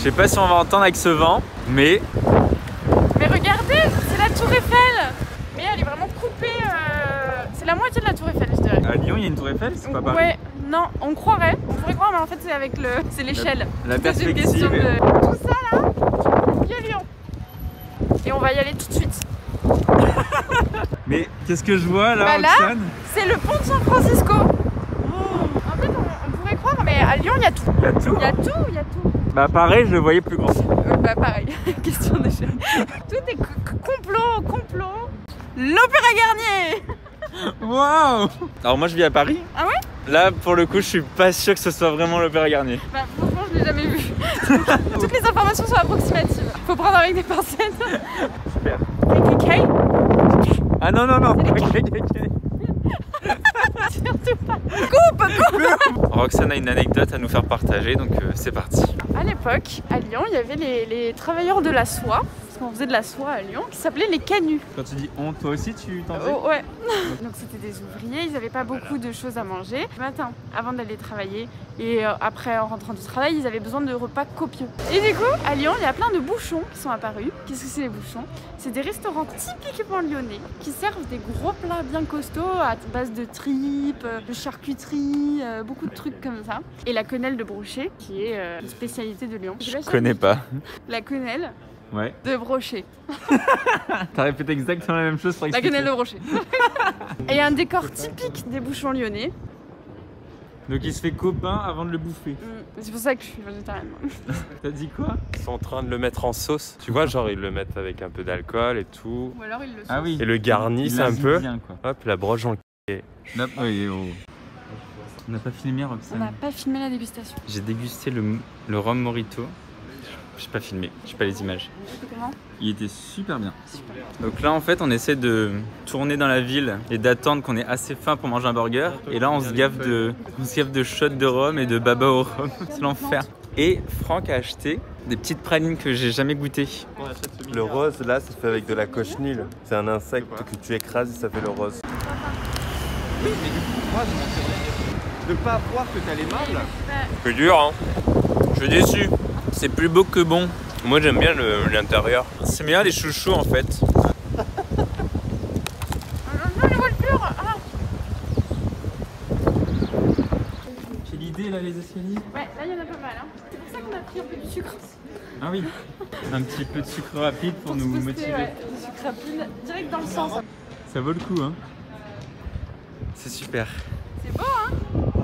Je sais pas si on va entendre avec ce vent, mais... Mais regardez, c'est la tour Eiffel. Mais elle est vraiment coupée, c'est la moitié de la tour Eiffel, je dirais. À Lyon, il y a une tour Eiffel, c'est pas Paris. Ouais, non, on croirait, on pourrait croire, mais en fait c'est avec le... c'est l'échelle. La C'est une perspective. question de... Tout ça là, il y a Lyon. Et on va y aller tout de suite. Mais qu'est-ce que je vois là, Bah là, Roxane? c'est le pont de San Francisco. En fait, on pourrait croire, mais à Lyon, il y a tout. Il y a tout. Il y a tout, il y a tout. Bah pareil, je le voyais plus grand. Bah pareil, question d'échelle. Tout est complot. L'Opéra Garnier. Waouh! Alors moi je vis à Paris. Ah ouais? Là pour le coup je suis pas sûr que ce soit vraiment l'Opéra Garnier. Bah franchement je l'ai jamais vu. Toutes les informations sont approximatives. Faut prendre avec des pincettes. Super. KKK? Ah non. Surtout pas. Coupe. Roxane a une anecdote à nous faire partager, donc c'est parti. À l'époque, à Lyon, il y avait les travailleurs de la soie, parce qu'on faisait de la soie à Lyon, qui s'appelaient les canuts. Quand tu dis on, toi aussi tu t'en fais? Oh, ouais. Donc c'était des ouvriers, ils n'avaient pas beaucoup de choses à manger. Le matin, avant d'aller travailler, et après en rentrant du travail, ils avaient besoin de repas copieux. Et du coup, à Lyon, il y a plein de bouchons qui sont apparus. Qu'est-ce que c'est les bouchons? C'est des restaurants typiquement lyonnais qui servent des gros plats bien costauds à base de tripes, de charcuterie, beaucoup de trucs comme ça. Et la quenelle de Brochet, qui est une spécialité de Lyon. Je connais pas. La quenelle Ouais. de Brochet. T'as répété exactement la même chose pour La expliquer. quenelle de Brochet. Et un décor typique des bouchons lyonnais. Donc il se fait copain avant de le bouffer. C'est pour ça que je suis végétarienne. T'as dit quoi? Ils sont en train de le mettre en sauce. Tu vois, genre ils le mettent avec un peu d'alcool et tout. Ou alors ils le Ah oui. Et le garnissent un l'asile peu. bien, quoi. Hop, la broche dans le Là, oui, oh. On n'a pas filmé On Roxane. n'a pas filmé la dégustation. J'ai dégusté le rhum Morito. J'ai pas filmé, j'ai pas les images. Comment? Il était super bien. Donc là en fait on essaie de tourner dans la ville et d'attendre qu'on ait assez faim pour manger un burger. Et là on se gaffe de shots de rhum et de baba au rhum. C'est l'enfer. Et Franck a acheté des petites pralines que j'ai jamais goûtées. Le rose là, c'est fait avec de la cochenille. C'est un insecte que tu écrases et ça fait le rose. Oui mais du coup moi de pas voir que t'allais mal. C'est dur hein. Je suis déçu. C'est plus beau que bon. Moi j'aime bien l'intérieur. C'est meilleur les chouchous en fait. Non, les voitures. Ah. Quelle idée là les escaliers. Ouais, là il y en a pas mal. Hein. C'est pour ça qu'on a pris un peu du sucre. Ah oui. Un petit peu de sucre rapide pour nous booster, motiver. ouais. Du sucre rapide, direct dans le sens. Ça vaut le coup hein. C'est super. C'est beau, hein?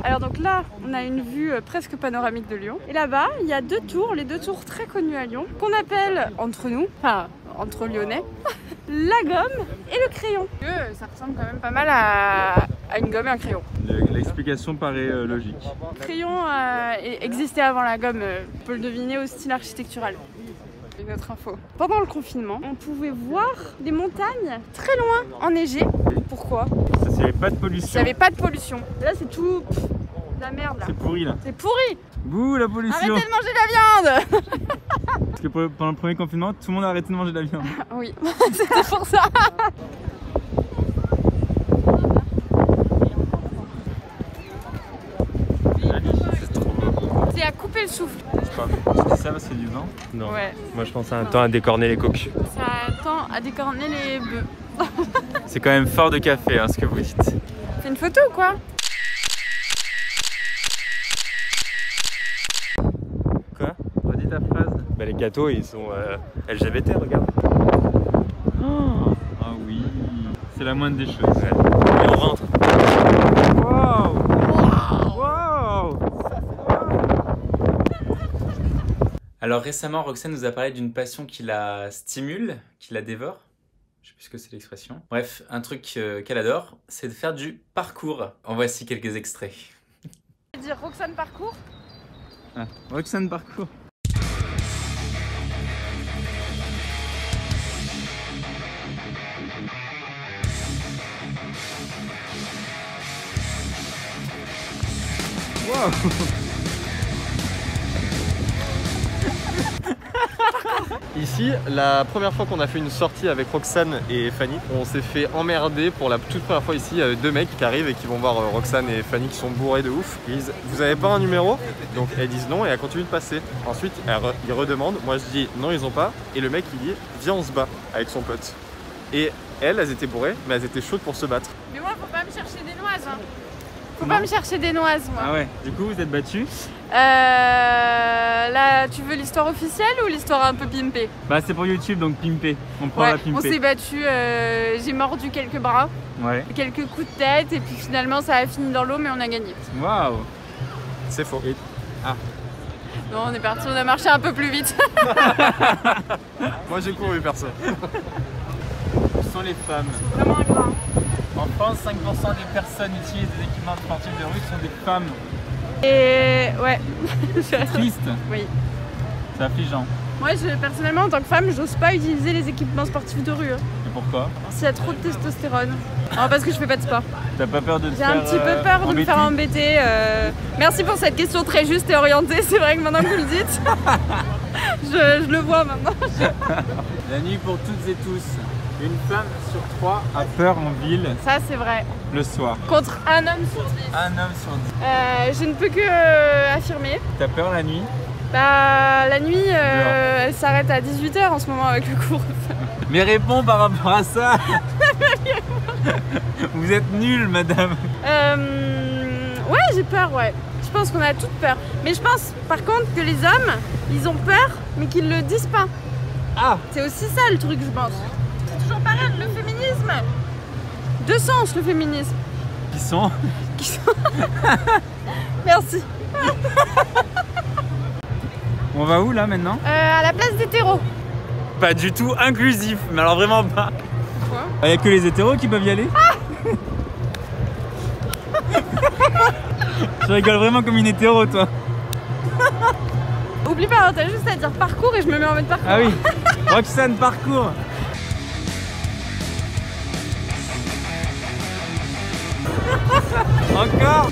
Alors donc là, on a une vue presque panoramique de Lyon. Et là-bas, il y a deux tours, les deux tours très connues à Lyon, qu'on appelle entre nous, enfin entre Lyonnais, la gomme et le crayon. Ça ressemble quand même pas mal à une gomme et un crayon. L'explication paraît logique. Le crayon existait avant la gomme, on peut le deviner au style architectural. Une autre info. Pendant le confinement, on pouvait voir des montagnes très loin enneigées. Pourquoi? Ça, s'il n'y avait pas de pollution. S'il n'y avait pas de pollution. Là, c'est tout de la merde là. C'est pourri là. C'est pourri. Bouh la pollution. Arrêtez de manger de la viande. Parce que pendant le premier confinement, tout le monde a arrêté de manger de la viande. Oui, c'était pour ça. C'est trop beau. C'est à couper le souffle. Tu dis ça parce qu'il y a du vent? Non. Ouais. Moi je pense à un temps à décorner les coques. Ça tend à décorner les bœufs. C'est quand même fort de café hein, ce que vous dites. C'est une photo ou quoi? Quoi? Redis ta phrase. Bah les gâteaux ils sont LGBT, regarde. Ah oui, c'est la moindre des choses. Ouais. Et on rentre. Wow. Wow. Alors récemment, Roxane nous a parlé d'une passion qui la stimule, qui la dévore. Je sais plus ce que c'est l'expression. Bref, un truc qu'elle adore, c'est de faire du parcours. En voici quelques extraits. Je vais dire Roxane parcours. Ah, Roxane parcours. Wow. Ici, la première fois qu'on a fait une sortie avec Roxane et Fanny, on s'est fait emmerder pour la toute première fois ici. Il y a deux mecs qui arrivent et qui vont voir Roxane et Fanny qui sont bourrés de ouf. Ils disent vous avez pas un numéro? Donc elles disent non et elles continuent de passer. Ensuite ils redemandent, moi je dis non ils ont pas. Et le mec il dit viens on se bat avec son pote. Et elles étaient bourrées mais elles étaient chaudes pour se battre. Mais moi faut pas me chercher des noises hein. Faut pas me chercher des noises moi. Ah ouais, du coup vous êtes battus? Là tu veux l'histoire officielle ou l'histoire un peu pimpée? Bah c'est pour YouTube donc pimpé, on prend Ouais, la pimpée. on s'est battus, j'ai mordu quelques bras, Ouais. quelques coups de tête et puis finalement ça a fini dans l'eau mais on a gagné. Waouh. C'est faux. Et... Ah. Non on est parti, on a marché un peu plus vite. Moi j'ai couru perso. Où sont les femmes? Vraiment ingrat. En France, 5% des personnes utilisent des équipements sportifs de rue sont des femmes. Et ouais. Triste. Oui. C'est affligeant. Moi personnellement en tant que femme j'ose pas utiliser les équipements sportifs de rue. Et pourquoi? S'il y a trop de testostérone. Non parce que je fais pas de sport. T'as pas peur de te J'ai faire un petit peu peur de me faire embêter. Merci pour cette question très juste et orientée. C'est vrai que maintenant que vous le dites, je le vois maintenant. La nuit pour toutes et tous. Une femme sur 3 a peur en ville Ça c'est vrai. le soir. Contre un homme sur 10. Un homme sur 10. Je ne peux que affirmer. T'as peur la nuit? Bah la nuit elle s'arrête à 18 h en ce moment avec le cours. Mais réponds par rapport à ça. Vous êtes nuls madame. Ouais j'ai peur ouais. Je pense qu'on a toutes peur. Mais je pense par contre que les hommes ils ont peur mais qu'ils le disent pas. Ah. C'est aussi ça le truc je pense. C'est toujours pareil le féminisme. Deux sens le féminisme. Qui sont? Merci. On va où là maintenant? À la place des terreaux. Pas du tout inclusif, mais alors vraiment pas. Quoi? Il y a que les hétéros qui peuvent y aller? Je rigole vraiment comme une hétéro toi. Oublie pas, t'as juste à dire parcours et je me mets en mode parcours. Ah oui. Roxane parcours. Encore.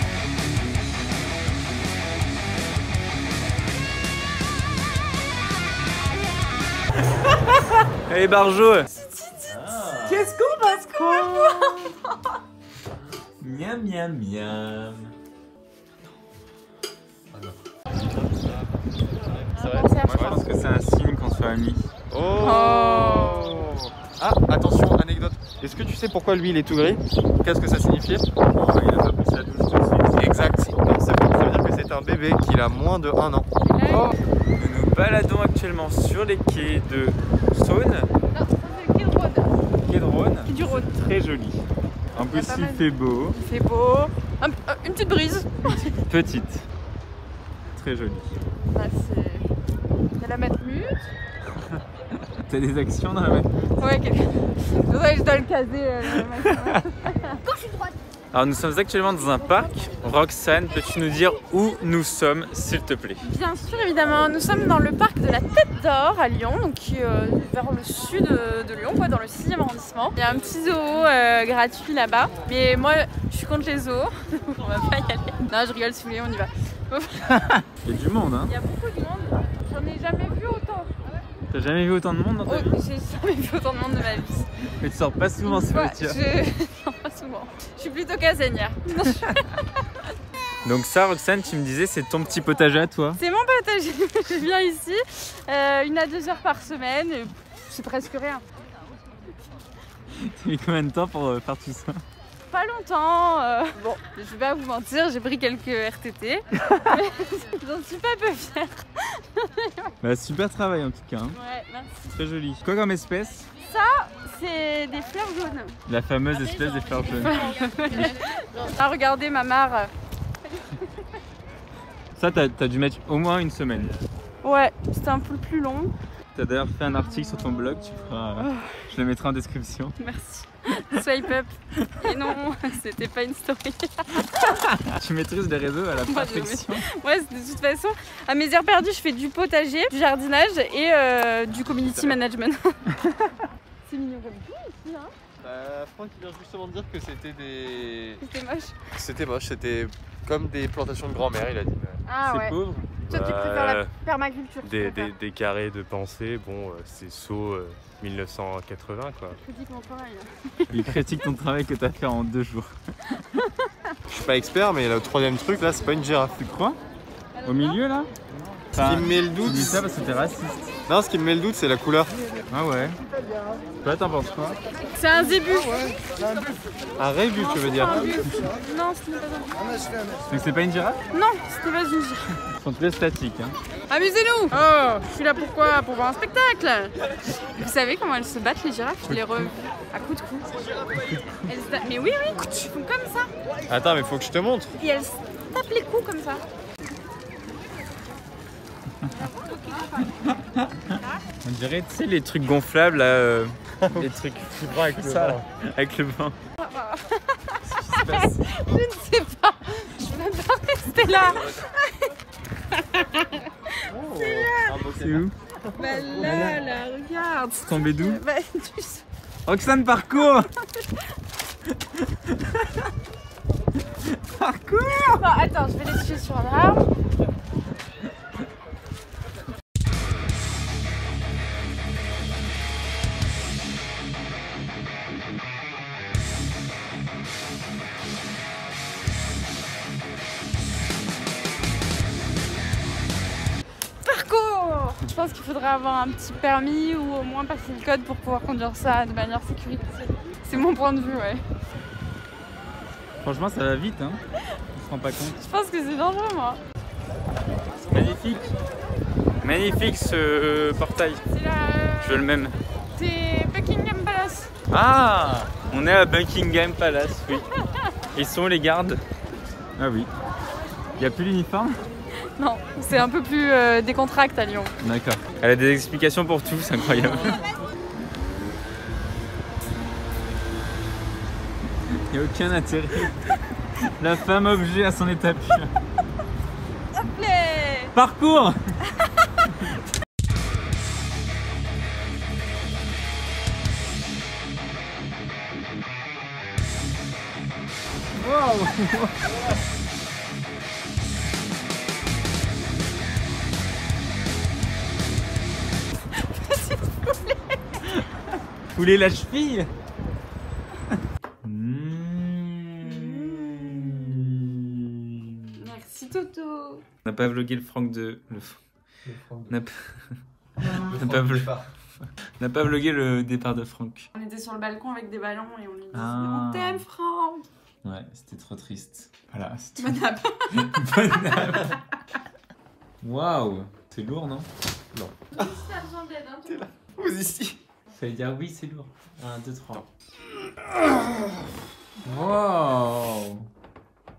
Allez Barjo. Qu'est-ce qu'on passe quoi? Miam miam miam. C'est vrai? Pensez à Je pense que c'est un signe qu'on soit amis. Oh. Ah, attention, anecdote. Est-ce que tu sais pourquoi lui il est tout gris? Qu'est-ce que ça signifiait? Il a pas pris sa douche tout de suite. Exact. Non, ça veut dire que c'est un bébé qu'il a moins de 1 an. Nous nous baladons actuellement sur les quais de Saône. Non, ça c'est le quai de Rhône. Quai de Rhône. Quai du Rhône. Très joli. En plus Il y a pas il mal. fait beau. Il fait beau. Une petite brise. Petite. Très jolie. Là c'est la Matmut. T'as des actions dans la main? Ouais, c'est pour ça que je dois le caser. Alors nous sommes actuellement dans un parc. Roxane, peux-tu nous dire où nous sommes s'il te plaît? Bien sûr, évidemment. Nous sommes dans le parc de la Tête d'Or à Lyon, donc qui est vers le sud de Lyon, quoi, dans le 6e arrondissement. Il y a un petit zoo gratuit là-bas. Mais moi, je suis contre les zoos. On va pas y aller. Non, je rigole, si vous voulez, on y va. Il y a du monde hein? Il y a beaucoup de monde. J'en ai jamais vu autant. T'as jamais vu autant de monde dans ta vie? J'ai jamais vu autant de monde de ma vie. Mais tu sors pas souvent ces Ouais, voitures. non, pas souvent. Je suis plutôt casanière. Donc ça Roxane, tu me disais c'est ton petit potager à toi? C'est mon potager. Je viens ici 1 à 2 heures par semaine. C'est presque rien. T'as mis combien de temps pour faire tout ça? Pas longtemps. Bon, je vais pas vous mentir, j'ai pris quelques RTT. Mais j'en suis pas peu fière. Bah super travail en tout cas. Hein. Ouais, merci. Très joli. Quoi comme espèce? Ça, c'est des fleurs jaunes. La fameuse espèce des fleurs jaunes. Ah, regardez ma mare. Ça t'as dû mettre au moins une semaine. Ouais, c'était un peu plus long. T'as d'ailleurs fait un article sur ton blog, tu feras, je le mettrai en description. Merci. Swipe up. Et non, c'était pas une story. Tu maîtrises les réseaux à la Moi, je perfection. Ouais, de toute façon, à mes heures perdues, je fais du potager, du jardinage et du community management. C'est mignon comme tout ici, hein. Franck vient justement de dire que c'était des... C'était moche. C'était moche, c'était comme des plantations de grand-mère, il a dit. Ah c'est ouais. pauvre. Toi, tu préfères la permaculture. tu préfères. Des carrés de pensée, bon, c'est saut 1980 quoi. Critique mon travail. Il critique ton travail que t'as fait en 2 jours. Je suis pas expert, mais le troisième truc là, c'est pas une girafe. Tu crois? Au milieu là? Ce qui me met le doute. Tu dis ça parce que t'es raciste. Non, ce qui me met le doute, c'est la couleur. Ah ouais. Toi, t'en penses quoi? C'est un zébu. Un rébus, tu veux dire? Non, ce n'est pas un. Donc c'est pas une girafe? Non, ce n'est pas une girafe. Ils sont très statiques. Hein. Amusez-nous. Oh, je suis là pourquoi? Pour voir un spectacle. Vous savez comment elles se battent les girafes? Je les revues à coups de coups. Elles se tapent. Mais oui, elles font comme ça. Attends, mais faut que je te montre. Et elles se tapent les coups comme ça. On dirait, tu sais, les trucs gonflables là. Les trucs avec ça, là, avec le vent. Qu'est-ce qui se passe? Je ne sais pas. Je peux pas rester là. C'est où? Bah là, regarde. C'est tombé d'où? Bah, Roxane, parcours. Parcours. Non, attends, je vais les tuer sur un arbre. Parcours. Je pense qu'il faudrait avoir un petit permis ou au moins passer le code pour pouvoir conduire ça de manière sécurisée. C'est mon point de vue, ouais. Franchement, ça va vite, hein. On se rend pas compte. Je pense que c'est dangereux, moi. Magnifique. Magnifique ce portail. C'est la... Je veux le même. C'est Buckingham Palace. Ah, on est à Buckingham Palace, oui. Ils sont les gardes. Ah oui. Il n'y a plus l'uniforme? Non, c'est un peu plus décontracté à Lyon. D'accord. Elle a des explications pour tout, c'est incroyable. Il n'y a aucun intérêt. La femme objet à son état pur. Allez. Parcours. Wow. Fouler la cheville. Merci Toto. On n'a pas vlogué le Franck de... On n'a pas vlogué le départ de Franck. On était sur le balcon avec des ballons et on lui disait Ah. on t'aime Franck. Ouais, c'était trop triste. Voilà, c'est tout. Bonne app. Bonne app. Waouh, c'est lourd, non? Non. Si t'as besoin d'aide, hein, toi. Vous ici. Fallait dire oui, c'est lourd. 1, 2, 3. Wow.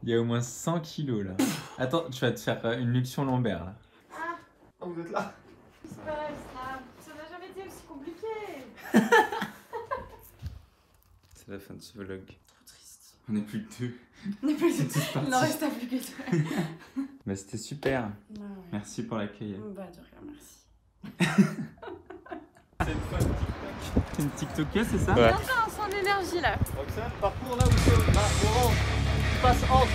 Il y a au moins 100 kilos là. Attends, tu vas te faire une luxation lombaire là. Ah, Oh, vous êtes là. c'est pas grave, ça n'a jamais été aussi compliqué. C'est la fin de ce vlog. Trop triste. On est plus que 2. On est plus... C'est tous partis. Il n'en reste plus que toi. Bah c'était super. Ouais, ouais. Merci pour l'accueil. Bah de rien, merci. C'est une TikTokeuse, c'est ça? Ouais. Attends, sans énergie là. Roxane, parcours là où c'est orange. Tu passes entre.